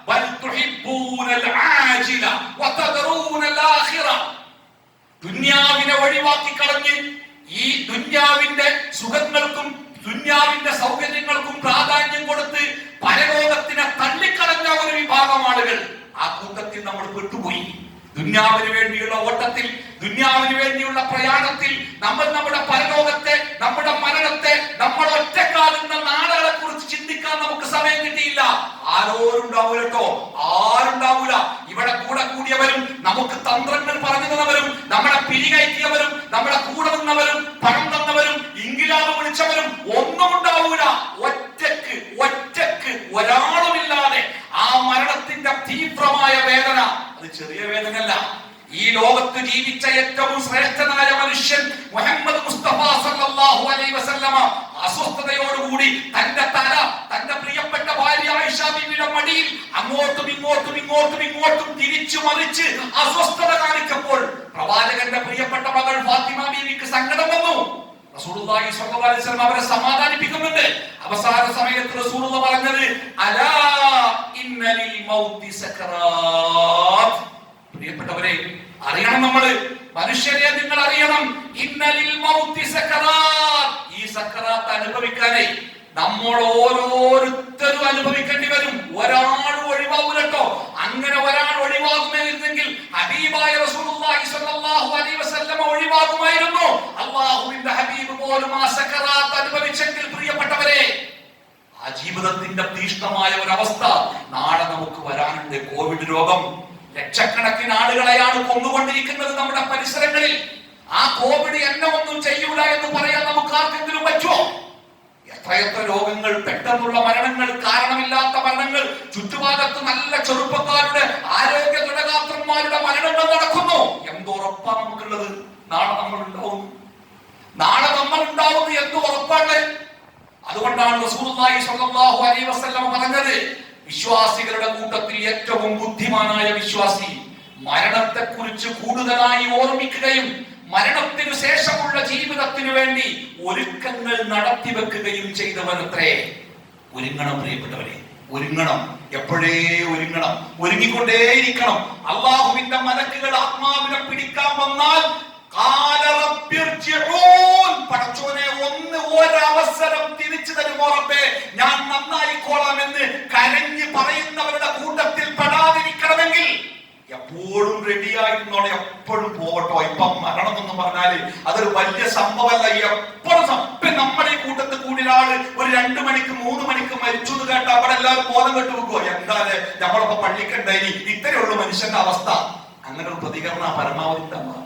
ബൽ തുഹിബ്ബൂനൽ ആജില വതദറൂനൽ ആഖിറ. ദുനിയാവിനെ ഒഴിവാക്കി കളഞ്ഞ് ഈ ദുനിയാവിന്റെ സുഖങ്ങൾക്കും ദുനിയാവിന്റെ സൗകര്യങ്ങൾക്കും പ്രാധാന്യം കൊടുത്ത് പരലോകത്തിനെ തള്ളിക്കളഞ്ഞ ഒരു വിഭാഗം ആളുകൾ ആ കൂട്ടത്തിൽ നമ്മൾ പെട്ടുപോയി. ദുനിയാവിന് വേണ്ടിയുള്ള ഓട്ടത്തിൽ, ദുനിയാവിന് വേണ്ടിയുള്ള പ്രയാണത്തിൽ നമ്മൾ നമ്മുടെ പരലോകത്തെ, നമ്മുടെ മരണത്തെ, നമ്മൾ ഒറ്റക്കാലുന്ന നാളുകളെ കുറിച്ച് ചിന്തിക്കാൻ നമുക്ക് സമയം കിട്ടിയില്ല. ആരോരുണ്ടാവൂല കേട്ടോ, ആരുണ്ടാവൂല. ഇവിടെ കൂടെ കൂടിയവരും നമുക്ക് തന്ത്രങ്ങൾ പറഞ്ഞു തന്നവരും നമ്മളെ പിരികയറ്റിയവരും നമ്മുടെ കൂടെ നിന്നവരും പണം തന്നവരും ഇംഗിലാവ് വിളിച്ചവരും ഒന്നും ഉണ്ടാവൂല. ഒറ്റക്ക് ഒരാളുമില്ലാതെ ആ മരണത്തിന്റെ തീവ്രമായ വേദന അത് ചെറിയ വേദനയല്ല. ഈ ലോകത്ത് ജീവിച്ച ഏറ്റവും ശ്രേഷ്ഠനായ മനുഷ്യൻ മുഹമ്മദ് മുസ്തഫ സല്ലല്ലാഹു അലൈഹി വസല്ലമ അസ്വസ്ഥതയോടുകൂടി തന്റെ തല തന്റെ പ്രിയപ്പെട്ട ഭാര്യ ആയിഷ ബീവിയുടെ മടിയിൽ അങ്ങോട്ടും ഇങ്ങോട്ടും തിരിച്ചു മറിച്ച് അസ്വസ്ഥത കാണിച്ചപ്പോൾ പ്രവാചകന്റെ പ്രിയപ്പെട്ട മകൾ ഫാത്തിമ ബീവിക്ക് സങ്കടം വന്നു. റസൂലുള്ളാഹി സ്വല്ലല്ലാഹു അലൈഹി വസല്ലം അവരെ സമാധാനിപ്പിക്കുന്നുണ്ട്. അവസാന സമയത്ത് റസൂലുള്ളാഹി പറഞ്ഞത്, അലാ ഇന്നലിൽ മൗതി സക്കറാത്ത്. പ്രിയപ്പെട്ടവരെ, അറിയണം, നമ്മള് മനുഷ്യരെ നിങ്ങൾ അറിയണം, ഇന്നലിൽ മൗതി സക്കറാത്ത്. ഈ സക്കറാത്ത് അനുഭവിക്കാനേ നമ്മൾ ഓരോരുത്തരും അനുഭവിക്കേണ്ടി വരും. ഒരാൾ ഒഴിവാകൂല കേട്ടോ. അങ്ങനെ ഒരാൾ ഒഴിവാകുമെങ്കിൽ ഹബീബായ റസൂലുള്ളാഹി സ്വല്ലല്ലാഹു അലൈഹി വസല്ലം ഒഴിവാകുമായിരുന്നു. അല്ലാഹുവിന്റെ ഹബീബ് പോലും ആ സക്കറാത്ത് അനുഭവിച്ചെങ്കിൽ പ്രിയപ്പെട്ടവരെ, ആ ജീവിതത്തിന്റെ തീഷ്ണമായ ഒരു അവസ്ഥ നാളെ നമുക്ക് വരാനുണ്ട്. കോവിഡ് രോഗം ലക്ഷക്കണക്കിന് ആളുകളെയാണ് കൊന്നുകൊണ്ടിരിക്കുന്നത് നമ്മുടെ പരിസരങ്ങളിൽ. ആ കോവിഡ് എന്നെ ഒന്നും ചെയ്യൂല എന്ന് പറയാൻ നമുക്ക് ആർക്കെങ്കിലും പറ്റുമോ? എത്രയെത്ര രോഗങ്ങൾ, പെട്ടെന്നുള്ള മരണങ്ങൾ, കാരണമില്ലാത്ത മരണങ്ങൾ, ചുറ്റുഭാഗത്ത് നല്ല ചെറുപ്പക്കാരുടെ ആരോഗ്യ ദൃഢഗാത്രന്മാരുടെ മരണങ്ങൾ നടക്കുന്നു. എന്തുറപ്പാ നമുക്കുള്ളത്? നാളെ നമ്മൾ ഉണ്ടാവുന്നു എന്ത് ഉറപ്പാണ്? അതുകൊണ്ടാണ് റസൂലുള്ളാഹി സ്വല്ലല്ലാഹു അലൈഹി വസല്ലം പറഞ്ഞത്, വിശ്വാസികളുടെ കൂട്ടത്തിൽ ഏറ്റവും ബുദ്ധിമാനായ വിശ്വാസി മരണത്തെ കുറിച്ച് കൂടുതലായി ഓർമ്മിക്കുകയും മരണത്തിനു ശേഷമുള്ള ജീവിതത്തിനു വേണ്ടി ഒരുക്കങ്ങൾ നടത്തിവെക്കുകയും ചെയ്തവനത്രേ. ഒരുങ്ങണം പ്രിയപ്പെട്ടവരെ, ഒരുങ്ങണം. എപ്പോഴേ ഒരുങ്ങണം, ഒരുങ്ങിക്കൊണ്ടേയിരിക്കണം. അള്ളാഹുവിന്റെ മലക്കുകൾ ആത്മാവിനെ പിടിക്കാൻ വന്നാൽ പടച്ചോനെ ഒരവസരം തിരിച്ചു തരുമോ റബ്ബേ, ഞാൻ നന്നായിക്കോളാം എന്ന് കരഞ്ഞ് പറയുന്നവരുടെ കൂട്ടത്തിൽ പെടാതിരിക്കണമെങ്കിൽ എപ്പോഴും റെഡിയായിരുന്നോളെ, എപ്പോഴും പോകട്ടോ. ഇപ്പം മരണം എന്ന് പറഞ്ഞാല് അതൊരു വലിയ സംഭവമല്ല. എപ്പോഴും നമ്മുടെ ഈ കൂട്ടത്തിൽ കൂടിയ ആള് ഒരു കേട്ടാ അവിടെ എല്ലാവരും ബോധം കെട്ടു വെക്കുവോ, എന്താണ് നമ്മളൊക്കെ പള്ളിക്കുണ്ടായി, ഇത്രയേ ഉള്ളൂ മനുഷ്യന്റെ അവസ്ഥ. അങ്ങനെ ഒരു പ്രതികരണം പരമാവധി ഉണ്ടാവുക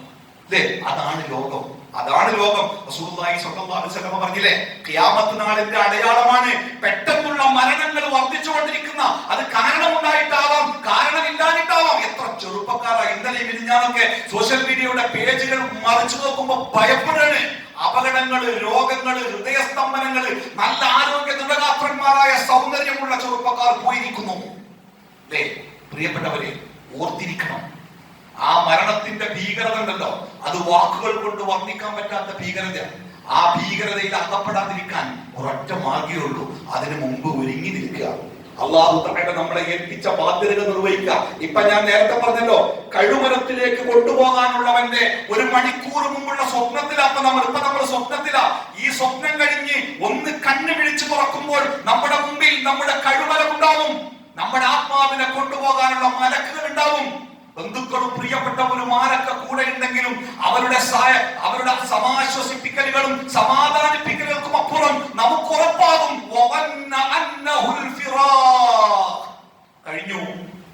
അല്ലേ? അതാണ് ലോകം, അതാണ് ലോകം. റസൂലുള്ളാഹി സ്വല്ലല്ലാഹു അലൈഹി വസല്ലം പറഞ്ഞില്ലേ, ഖിയാമത്ത് നാളിന്റെ അടയാളമാണ് പെട്ടെന്നുള്ള മരണങ്ങൾ വർദ്ധിച്ചുകൊണ്ടിരിക്കുന്ന. അത് കാരണമുണ്ടായിട്ടാവാം, കാരണമില്ലാഞ്ഞിട്ടാവാം. എത്ര ചെറുപ്പക്കാരാ ഇന്നലെ മിനിഞ്ഞാന്നൊക്കെ സോഷ്യൽ മീഡിയയുടെ പേജുകൾ മറിച്ചു നോക്കുമ്പോ ഭയപ്പെടാണ്. അപകടങ്ങള്, രോഗങ്ങള്, ഹൃദയസ്തംഭനങ്ങള്, നല്ല ആരോഗ്യ ദൃഢഗാത്രന്മാരായ സൗന്ദര്യമുള്ള ചെറുപ്പക്കാർ പോയിരിക്കുന്നു അല്ലേ? പ്രിയപ്പെട്ടവരെ, ഓർത്തിരിക്കണം, ആ മരണത്തിന്റെ ഭീകരത ഉണ്ടല്ലോ, അത് വാക്കുകൾ കൊണ്ട് വർണ്ണിക്കാൻ പറ്റാത്ത ഭീകരത. ആ ഭീകരതയിൽ അകപ്പെടാതിരിക്കാൻ ഒരൊറ്റ മാർഗ്ഗമേ ഉള്ളൂ, അതിനു മുമ്പ് ഒരുങ്ങി നിൽക്കുക. അള്ളാഹു തആല നമ്മളെ ഏൽപ്പിച്ച ബാധ്യതകൾ നിർവഹിക്കുക. ഇപ്പൊ ഞാൻ നേരത്തെ പറഞ്ഞല്ലോ, കഴുമരത്തിലേക്ക് കൊണ്ടുപോകാനുള്ളവന്റെ 1 മണിക്കൂർ മുമ്പുള്ള സ്വപ്നത്തിലാ. അപ്പൊ നമ്മൾ സ്വപ്നത്തിലാ. ഈ സ്വപ്നം കഴിഞ്ഞ് ഒന്ന് കണ്ണ് വിളിച്ചു തുറക്കുമ്പോൾ നമ്മുടെ മുമ്പിൽ നമ്മുടെ കഴുമരം ഉണ്ടാവും, നമ്മുടെ ആത്മാവിനെ കൊണ്ടുപോകാനുള്ള മലക്കുകൾ ഉണ്ടാവും. ബന്ധുക്കളും പ്രിയപ്പെട്ടവരും ആരൊക്കെ കൂടെ ഉണ്ടെങ്കിലും അവരുടെ സമാശ്വസിപ്പിക്കലുകളും സമാധാനിപ്പിക്കലുകൾക്കും അപ്പുറം നമുക്ക് ഉറപ്പാകും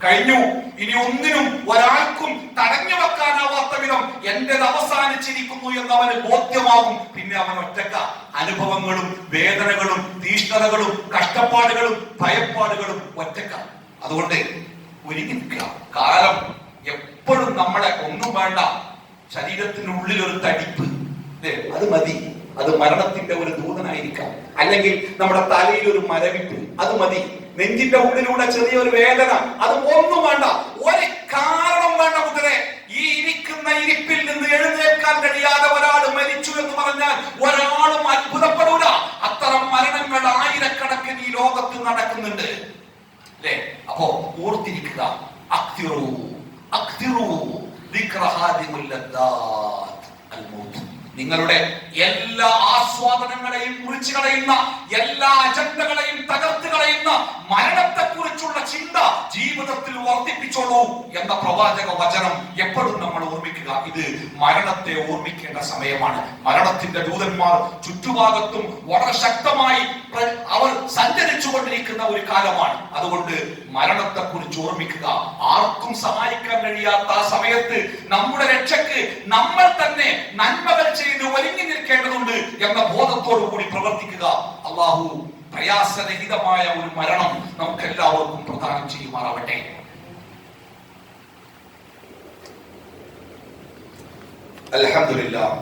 കഴിഞ്ഞു. ഇനി ഒന്നിനും ഒരാൾക്കും തടഞ്ഞു വെക്കാനാവാത്ത വിധം എന്റേത് അവസാനിച്ചിരിക്കുന്നു എന്നവന് ബോധ്യമാകും. പിന്നെ അവൻ ഒറ്റക്ക. അനുഭവങ്ങളും വേദനകളും തീഷ്ണതകളും കഷ്ടപ്പാടുകളും ഭയപ്പാടുകളും ഒറ്റക്ക. അതുകൊണ്ട് ഒരുങ്ങി നിൽക്കുക. കാലം എപ്പോഴും നമ്മളെ ഒന്നും വേണ്ട, ശരീരത്തിനുള്ളിൽ ഒരു തടിപ്പ്, അത് മതി. അത് മരണത്തിന്റെ ഒരു ദൂതനായിരിക്കാം. അല്ലെങ്കിൽ നമ്മുടെ തലയിൽ ഒരു മരവിപ്പ്, അത് മതി. നെഞ്ചിന്റെ ഉള്ളിലൂടെ ചെറിയൊരു വേദന, അത് ഒന്നും വേണ്ട. ഒരു കാരണം വേണ്ട മുതലേ. ഈ ഇരിക്കുന്ന ഇരിപ്പിൽ നിന്ന് എഴുന്നേൽക്കാൻ കഴിയാതെ ഒരാൾ മരിച്ചു എന്ന് പറഞ്ഞാൽ ഒരാളും അത്ഭുതപ്പെടൂല. അത്തരം മരണങ്ങൾ ആയിരക്കണക്കിന് ഈ ലോകത്ത് നടക്കുന്നുണ്ട് അല്ലേ? അപ്പോ ഓർത്തിരിക്കുക, നിങ്ങളുടെ എല്ലാ ആസ്വാദനങ്ങളെയും മുറിച്ചു കളയുന്ന, എല്ലാ അജണ്ടകളെയും തകർത്ത് കളയുന്ന മരണത്തെ കുറിച്ചുള്ള ചിന്ത ജീവിതത്തിൽ വർദ്ധിപ്പിച്ചോളൂ എന്ന പ്രവാചക വചനം എപ്പോഴും നമ്മൾ ഓർമ്മിക്കുക. ഇത് മരണത്തെ ഓർമ്മിക്കേണ്ട സമയമാണ്. മരണത്തിന്റെ ദൂതന്മാർ ചുറ്റുഭാഗത്തും വളരെ ശക്തമായി അവർ സഞ്ചരിച്ചു കൊണ്ടിരിക്കുന്ന ഒരു കാലമാണ്. അതുകൊണ്ട് മരണത്തെ കുറിച്ച് ഓർമ്മിക്കുക. ആർക്കും സഹായിക്കാൻ കഴിയാത്ത ആ സമയത്ത് നമ്മുടെ രക്ഷയ്ക്ക് നമ്മൾ തന്നെ നന്മകൾ ചെയ്ത് ഒരുങ്ങി നിൽക്കേണ്ടതുണ്ട് എന്ന ബോധത്തോടു കൂടി പ്രവർത്തിക്കുക. അള്ളാഹു പ്രയാസരഹിതമായ ഒരു മരണം നമുക്ക് എല്ലാവർക്കും പ്രദാനം ചെയ്യുമാറാവട്ടെ. അൽഹംദുലില്ലാഹ്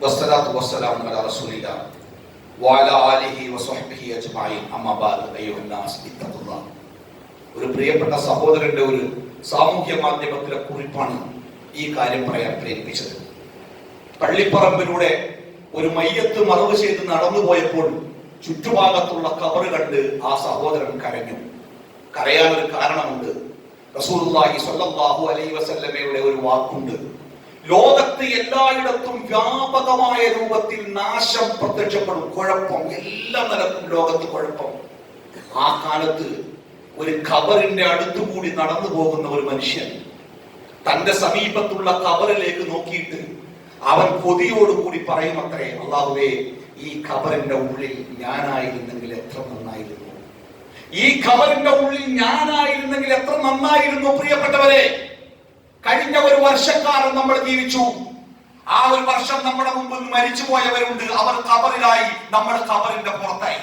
വസ്സലാത്തു വസ്സലാമു അലാ റസൂലില്ലാഹ് വഅലാ ആലിഹി വസഹ്ബിഹി അജ്മഈൻ. അമ്മാ ബഅദ് അയ്യുഹൻ നാസ് ഇത്തഖുല്ലാഹ്. ഒരു പ്രിയപ്പെട്ട സഹോദരന്റെ ഒരു സാമൂഹ്യ മാധ്യമത്തിലെ കുറിപ്പാണ് ഈ കാര്യം പറയാൻ പ്രേരിപ്പിച്ചത്. പള്ളിപ്പറമ്പിലൂടെ ഒരു മയ്യത്ത് മറവ് ചെയ്ത് നടന്നു പോയപ്പോൾ ചുറ്റുഭാഗത്തുള്ള ഖബറ് കണ്ട് ആ സഹോദരൻ കരഞ്ഞു. കരയാൻ ഒരു കാരണമുണ്ട്. റസൂലുള്ളാഹി സ്വല്ലല്ലാഹു അലൈഹി വസല്ലമയുടെ ഒരു വാക്കുണ്ട്, ലോകത്ത് എല്ലായിടത്തും വ്യാപകമായ രൂപത്തിൽ നാശം പ്രത്യക്ഷപ്പെടും, കുഴപ്പം, എല്ലാ നിലക്കും ലോകത്ത് കുഴപ്പം. ആ കാലത്ത് ഒരു ഖബറിന്റെ അടുത്തുകൂടി നടന്നു പോകുന്ന ഒരു മനുഷ്യൻ തന്റെ സമീപത്തുള്ള ഖബറിലേക്ക് നോക്കിയിട്ട് അവൻ കൊതിയോടുകൂടി പറയും അത്രേ, അല്ലാഹുവേ, ഈ ഖബറിന്റെ ഉള്ളിൽ ഞാനായിരുന്നെങ്കിൽ എത്ര നന്നായിരുന്നു, ഈ ഖബറിന്റെ ഉള്ളിൽ ഞാനായിരുന്നെങ്കിൽ എത്ര നന്നായിരുന്നു. പ്രിയപ്പെട്ടവരെ, കഴിഞ്ഞ ഒരു വർഷക്കാലം നമ്മൾ ജീവിച്ചു. ആ ഒരു വർഷം നമ്മുടെ മുമ്പിൽ മരിച്ചു പോയവരുണ്ട്. അവർ ഖബറിലായി, നമ്മൾ ഖബറിന്റെ പുറത്തായി.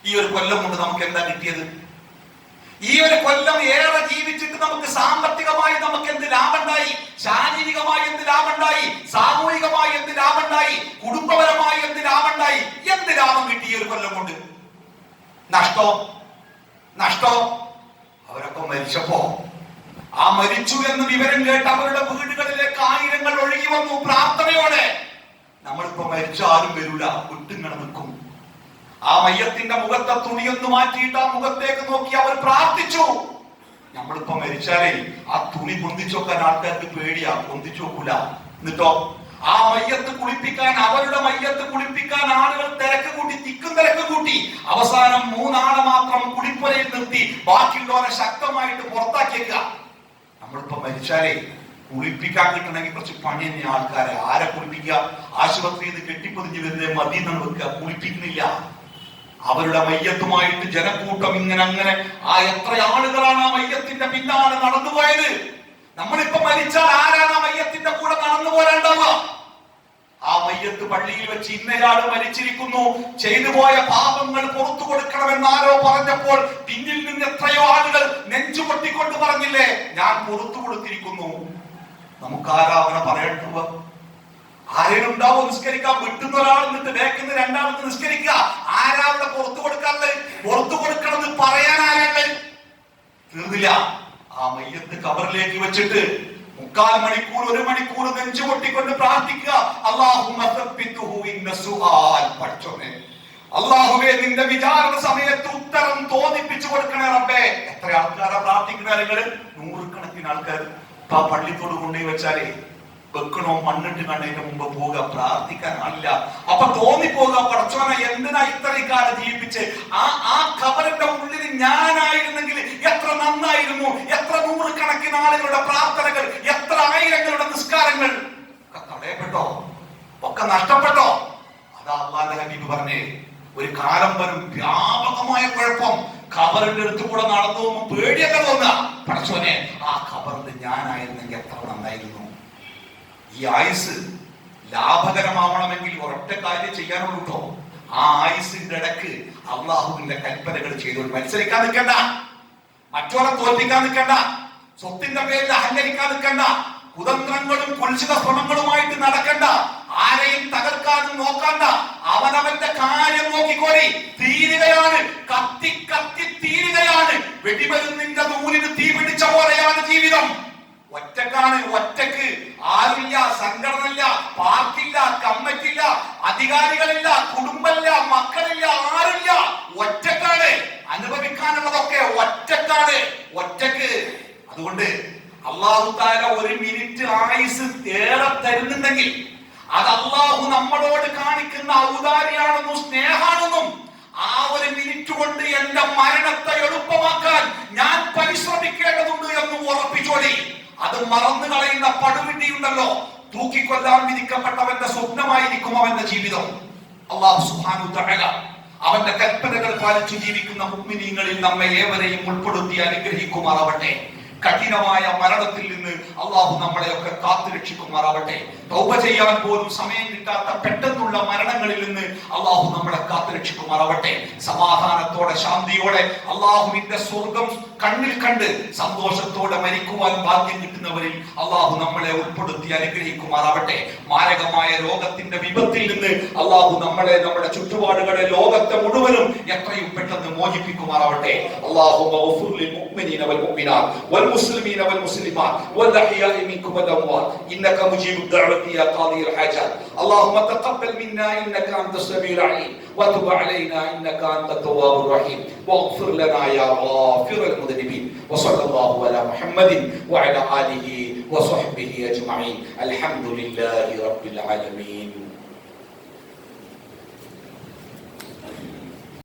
ഈ ഒരു കൊല്ലം കൊണ്ട് നമുക്ക് എന്താ കിട്ടിയത്? ഈ ഒരു കൊല്ലം ഏറെ ജീവിച്ചിട്ട് നമുക്ക് സാമ്പത്തികമായി നമുക്ക് എന്ത് ലാഭമുണ്ടായി? ശാരീരികമായി എന്ത് ലാഭമുണ്ടായി? സാമൂഹികമായി എന്ത് ലാഭമുണ്ടായി? കുടുംബപരമായി എന്ത് ലാഭമുണ്ടായി? എന്ത് ലാഭം കിട്ടി ഈ ഒരു കൊല്ലം കൊണ്ട്? നഷ്ടോ. അവരൊക്കെ മരിച്ചപ്പോ ആ മരിച്ചു എന്ന് വിവരം കേട്ട് അവരുടെ വീടുകളിലേക്ക് ആയിരങ്ങൾ ഒഴുകി വന്നു പ്രാർത്ഥനയോടെ. നമ്മളിപ്പോ മരിച്ച ആരും വരൂല, വിട്ടിങ്ങനെ നിൽക്കും. ആ മയ്യത്തിന്റെ മുഖത്തെ തുണിയൊന്ന് മാറ്റിയിട്ട് ആ മുഖത്തേക്ക് നോക്കി അവർ പ്രാർത്ഥിച്ചു. നമ്മളിപ്പോ മരിച്ചാലേ ആ തുണി പൊന്തിച്ചു വെക്കാൻ ആൾക്കാർക്ക് പേടിയാ, പൊന്തിച്ചു വെക്കൂല. എന്നിട്ടോ ആ മയ്യത്ത് കുളിപ്പിക്കാൻ, അവരുടെ മയ്യത്ത് കുളിപ്പിക്കാൻ ആളുകൾ തിരക്ക് കൂട്ടി, തിക്കും തിരക്ക് കൂട്ടി. അവസാനം 3 ആളെ മാത്രം കുളിപ്പുരയിൽ നിർത്തി, ബാക്കിയുള്ളവരെ ശക്തമായിട്ട് പുറത്താക്കിയേക്കുക. നമ്മളിപ്പോ മരിച്ചാലേ കുളിപ്പിക്കാൻ കിട്ടണമെങ്കിൽ കുറച്ച് പണി തന്നെ. ആൾക്കാരെ ആരെ കുളിപ്പിക്കുക? ആശുപത്രിയിൽ നിന്ന് കെട്ടിപ്പൊതിഞ്ഞ് വരുന്നത് മതി എന്നാണ് വെക്കുക, കുളിപ്പിക്കുന്നില്ല. അവരുടെ മയ്യത്തുമായിട്ട് ജനക്കൂട്ടം ഇങ്ങനെ അങ്ങനെ എത്ര ആളുകളാണ് ആ മയ്യത്തിന്റെ പിന്നാലെ നടന്നുപോയത്. നമ്മളിപ്പോ മരിച്ചാൽ ആരാണ് ആ മയ്യത്തിന്റെ കൂടെ നടന്നു പോരാണ്ടാവുക? ആ മയ്യത്ത് പള്ളിയിൽ വെച്ച് ഇന്നയാള് മരിച്ചിരിക്കുന്നു, ചെയ്തു പോയ പാപങ്ങൾ പുറത്തു കൊടുക്കണമെന്ന് ആരോ പറഞ്ഞപ്പോൾ പിന്നിൽ നിന്ന് എത്രയോ ആളുകൾ നെഞ്ചു പൊട്ടിക്കൊണ്ട് പറഞ്ഞില്ലേ, ഞാൻ പുറത്തു കൊടുത്തിരിക്കുന്നു. നമുക്കാരാ അവനെ പറയേണ്ടുക? ആരെങ്കിലും ഉണ്ടാവോ നിസ്കരിക്കാൻ? വിട്ടുന്ന ഒരാൾ നിന്നിട്ട് വേക്കുന്ന രണ്ടാമത് നിസ്കരിക്കുക. ആരാ അവിടെ പുറത്തു കൊടുക്കാറുള്ളത്? പുറത്തു കൊടുക്കണമെന്ന് പറയാൻ ആരാണ്? തീർന്നില്ല. ആ മയ്യത്ത് കബറിലേക്ക് വെച്ചിട്ട് 3/4 മണിക്കൂർ 1 മണിക്കൂർ നെഞ്ചു പൊട്ടിക്കൊണ്ട് പ്രാർത്ഥിക്കുക, അല്ലാഹുമ്മ സബ്ബിത്ഹു ഇന്ന സുആൽ. പഠിച്ചോനെ അല്ലാഹുവേ, നിന്റെ വിചാരണ സമയത്ത് ഉത്തരം തോന്നിപ്പിച്ചു കൊടുക്കണേ റബ്ബേ. എത്ര ആൾക്കാരാ പ്രാർത്ഥിക്കുന്ന ആളുകള്? 100 കണക്കിന് ആൾക്കാർ. ആ പള്ളിത്തോട് കൊണ്ടുപോയി വെച്ചാലേ വെക്കണോ മണ്ണിട്ട് കണ്ടതിന് മുമ്പ് പോവുക, പ്രാർത്ഥിക്കാൻ ആളില്ല. അപ്പൊ തോന്നിപ്പോവുക, പടച്ചോനെ എന്തിനാ ഇത്രയും കാലം ജീവിപ്പിച്ച്? ആ ഖബറിന്റെ ഉള്ളിൽ ഞാനായിരുന്നെങ്കിൽ എത്ര നന്നായിരുന്നു. എത്ര 100 കണക്കിന് ആളുകളുടെ പ്രാർത്ഥനകൾ, എത്ര ആയിരങ്ങളുടെ നിസ്കാരങ്ങൾ ഒക്കെ തടയപ്പെട്ടോ, ഒക്കെ നഷ്ടപ്പെട്ടോ. അതാ അല്ലാഹുവിന്റെ ഹബീബ് പറഞ്ഞേ, ഒരു കാലം വരും വ്യാപകമായ കുഴപ്പം. ഖബറിന്റെ അടുത്ത് കൂടെ നടന്നു പോകുമ്പോൾ പേടിയൊക്കെ തോന്നുക, പടച്ചോനെ ആ ഖബറിൽ ഞാനായിരുന്നെങ്കിൽ എത്ര നന്നായിരുന്നു. ഈ ആയുസ് ലാഭകരമാവണമെങ്കിൽ ഒരൊറ്റ കാര്യം ചെയ്യാനുള്ളൂ കേട്ടോ. ആ ആയുസിന്റെ ഇടക്ക് അള്ളാഹുവിന്റെ കൽപ്പനകൾ ചെയ്തോണ്ട് മത്സരിക്കാൻ നിൽക്കണ്ട, മറ്റോരെ തോൽപ്പിക്കാൻ നിൽക്കണ്ട, സ്വത്തിന്റെ പേരിൽ അഹങ്കരിക്കാൻ നിൽക്കണ്ട, കുതന്ത്രങ്ങളും കുൽസിത ശ്രമങ്ങളുമായിട്ട് നടക്കണ്ട, ആരെയും തകർക്കാനും നോക്കണ്ട. അവനവന്റെ കാര്യം നോക്കിക്കോരി. തീരുകയാണ്, കത്തി കത്തി തീരുകയാണ്. വെടിമരുന്നിന്റെ നൂലിന് തീ പിടിച്ച പോലെയാണ് ജീവിതം. ഒറ്റക്കാണ്, ഒറ്റക്ക്. ആരില്ല, സംഘടനയില്ല, പാർട്ടിയില്ല, കമ്മിറ്റിയില്ല, അധികാരികളില്ല, കുടുംബമില്ല, മക്കളില്ല, ആരില്ല. ഒറ്റക്കാണ്. അനുഭവിക്കാനുള്ളതൊക്കെ ഒറ്റക്കാണ്, ഒറ്റക്ക്. അതുകൊണ്ട് അല്ലാഹു തആല 1 മിനിറ്റ് ആയുസ് ഏറെ തരുന്നുണ്ടെങ്കിൽ അത് അല്ലാഹു നമ്മളോട് കാണിക്കുന്ന ഔദാര്യമാണെന്നും സ്നേഹാണെന്നും ആ 1 മിനിറ്റ് കൊണ്ട് എന്റെ മരണത്തെ എളുപ്പമാക്കാൻ ഞാൻ പരിശ്രമിക്കേണ്ടതുണ്ട് എന്ന് ഉറപ്പിച്ചോളി. അത് മറന്നു കളയുന്ന പടുവിട്ടിയുണ്ടല്ലോ, തൂക്കിക്കൊല്ലാൻ വിധിക്കപ്പെട്ടവന്റെ സ്വപ്നമായിരിക്കും അവന്റെ ജീവിതം. അല്ലാഹു സുബ്ഹാനഹു തആല അവന്റെ കൽപ്പനകൾ പാലിച്ചു ജീവിക്കുന്ന മുഅ്മിനീങ്ങളിൽ നമ്മെ ഏവരെയും ഉൾപ്പെടുത്തി അനുഗ്രഹിക്കുമാറാവട്ടെ. കഠിനമായ മരണത്തിൽ നിന്ന് അള്ളാഹു നമ്മളെയൊക്കെ കാത്തു രക്ഷിക്കുമാറാവട്ടെ. തൗബ ചെയ്യാൻ പോലും സമയം കിട്ടാത്ത പെട്ടെന്നുള്ള മരണങ്ങളിൽ നിന്ന് അള്ളാഹു നമ്മളെ കാത്തു രക്ഷിക്കുമാറാവട്ടെ. സമാധാനത്തോടെ ശാന്തിയോടെ അള്ളാഹുവിന്റെ സ്വർഗം കണ്ണിൽ കണ്ട് സന്തോഷത്തോടെ മരിക്കുവാൻ ഭാഗ്യം കിട്ടുന്നവരിൽ അള്ളാഹു നമ്മളെ ഉൾപ്പെടുത്തി അനുഗ്രഹിക്കുമാറാവട്ടെ. മാരകമായ രോഗത്തിന്റെ വിപത്തിൽ നിന്ന് അള്ളാഹു നമ്മളെ, നമ്മുടെ ചുറ്റുപാടുകളെ, ലോകത്തെ മുഴുവനും എത്രയും പെട്ടെന്ന് മോചിപ്പിക്കുമാറാവട്ടെ. അല്ലാഹുമ്മ ഗഫിർ ലിൽ മുഅ്മിനീന വൽ മുഅ്മിനാത്ത് വൽ മുസ്ലിമീന വൽ മുസ്ലിമാത്ത് വൽ അഹ്യാഇ മിൻകും വൽ അംവാത്ത് ഇന്നക മുജീബുദ് ദഅവതി യാ ഖാദിൽ ഹാജാത്ത്. അല്ലാഹുമ്മ തഖബ്ബൽ മിന്നാ ഇന്നക അൻതസ് സമീഉൽ അലീം വതുബ് അലൈനാ ഇന്നക അൻതത് തവ്വാബുർ റഹീം വഗ്ഫിർ ലനാ യാ ഗാഫിറൽ മുദ്നിബീൻ വസല്ലല്ലാഹു അലാ മുഹമ്മദിൻ വഅലാ ആലിഹി വസഹ്ബിഹി അജ്മഈൻ. അൽഹംദുലില്ലാഹി റബ്ബിൽ ആലമീൻ.